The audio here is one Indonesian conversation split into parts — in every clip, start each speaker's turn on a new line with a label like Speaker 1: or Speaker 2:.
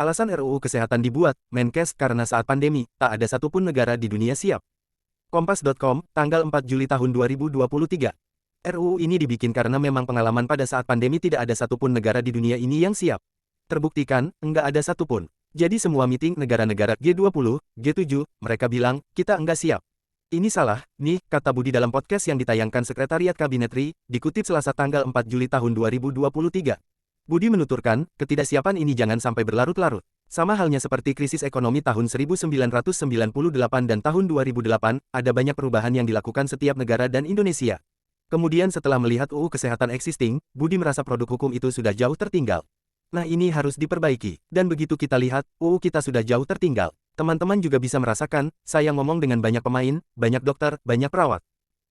Speaker 1: Alasan RUU Kesehatan dibuat, Menkes, karena saat pandemi, tak ada satupun negara di dunia siap. Kompas.com, tanggal 4 Juli tahun 2023. RUU ini dibikin karena memang pengalaman pada saat pandemi tidak ada satupun negara di dunia ini yang siap. Terbuktikan, enggak ada satupun. Jadi semua meeting negara-negara G20, G7, mereka bilang, kita enggak siap. Ini salah, nih, kata Budi dalam podcast yang ditayangkan Sekretariat Kabinet RI, dikutip Selasa tanggal 4 Juli tahun 2023. Budi menuturkan, ketidaksiapan ini jangan sampai berlarut-larut. Sama halnya seperti krisis ekonomi tahun 1998 dan tahun 2008, ada banyak perubahan yang dilakukan setiap negara dan Indonesia. Kemudian setelah melihat UU Kesehatan existing, Budi merasa produk hukum itu sudah jauh tertinggal. Nah ini harus diperbaiki. Dan begitu kita lihat, UU kita sudah jauh tertinggal. Teman-teman juga bisa merasakan, saya ngomong dengan banyak pemain, banyak dokter, banyak perawat.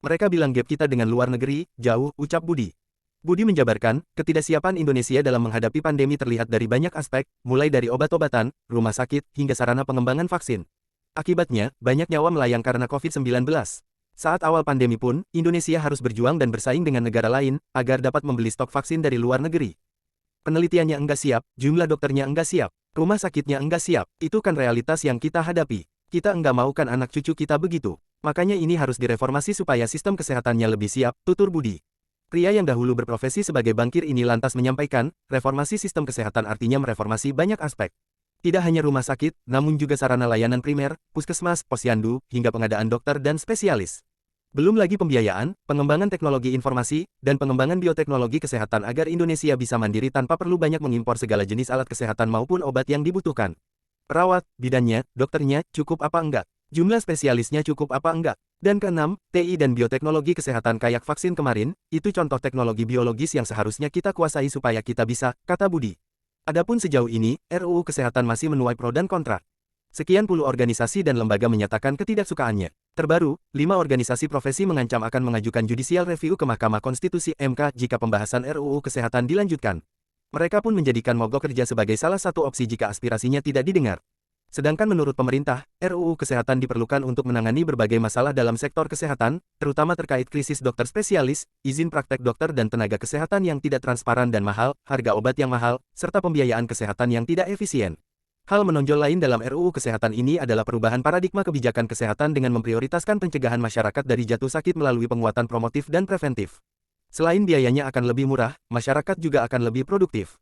Speaker 1: Mereka bilang gap kita dengan luar negeri, jauh, ucap Budi. Budi menjabarkan, ketidaksiapan Indonesia dalam menghadapi pandemi terlihat dari banyak aspek, mulai dari obat-obatan, rumah sakit, hingga sarana pengembangan vaksin. Akibatnya, banyak nyawa melayang karena COVID-19. Saat awal pandemi pun, Indonesia harus berjuang dan bersaing dengan negara lain, agar dapat membeli stok vaksin dari luar negeri. Penelitiannya enggak siap, jumlah dokternya enggak siap, rumah sakitnya enggak siap, itu kan realitas yang kita hadapi. Kita enggak mau kan anak cucu kita begitu. Makanya ini harus direformasi supaya sistem kesehatannya lebih siap, tutur Budi. Pria yang dahulu berprofesi sebagai bankir ini lantas menyampaikan, reformasi sistem kesehatan artinya mereformasi banyak aspek. Tidak hanya rumah sakit, namun juga sarana layanan primer, puskesmas, posyandu, hingga pengadaan dokter dan spesialis. Belum lagi pembiayaan, pengembangan teknologi informasi, dan pengembangan bioteknologi kesehatan agar Indonesia bisa mandiri tanpa perlu banyak mengimpor segala jenis alat kesehatan maupun obat yang dibutuhkan. Perawat, bidannya, dokternya, cukup apa enggak? Jumlah spesialisnya cukup apa enggak? Dan keenam, TI dan bioteknologi kesehatan kayak vaksin kemarin, itu contoh teknologi biologis yang seharusnya kita kuasai supaya kita bisa, kata Budi. Adapun sejauh ini, RUU Kesehatan masih menuai pro dan kontra. Sekian puluh organisasi dan lembaga menyatakan ketidaksukaannya. Terbaru, 5 organisasi profesi mengancam akan mengajukan judicial review ke Mahkamah Konstitusi (MK) jika pembahasan RUU Kesehatan dilanjutkan. Mereka pun menjadikan mogok kerja sebagai salah satu opsi jika aspirasinya tidak didengar. Sedangkan menurut pemerintah, RUU Kesehatan diperlukan untuk menangani berbagai masalah dalam sektor kesehatan, terutama terkait krisis dokter spesialis, izin praktek dokter dan tenaga kesehatan yang tidak transparan dan mahal, harga obat yang mahal, serta pembiayaan kesehatan yang tidak efisien. Hal menonjol lain dalam RUU Kesehatan ini adalah perubahan paradigma kebijakan kesehatan dengan memprioritaskan pencegahan masyarakat dari jatuh sakit melalui penguatan promotif dan preventif. Selain biayanya akan lebih murah, masyarakat juga akan lebih produktif.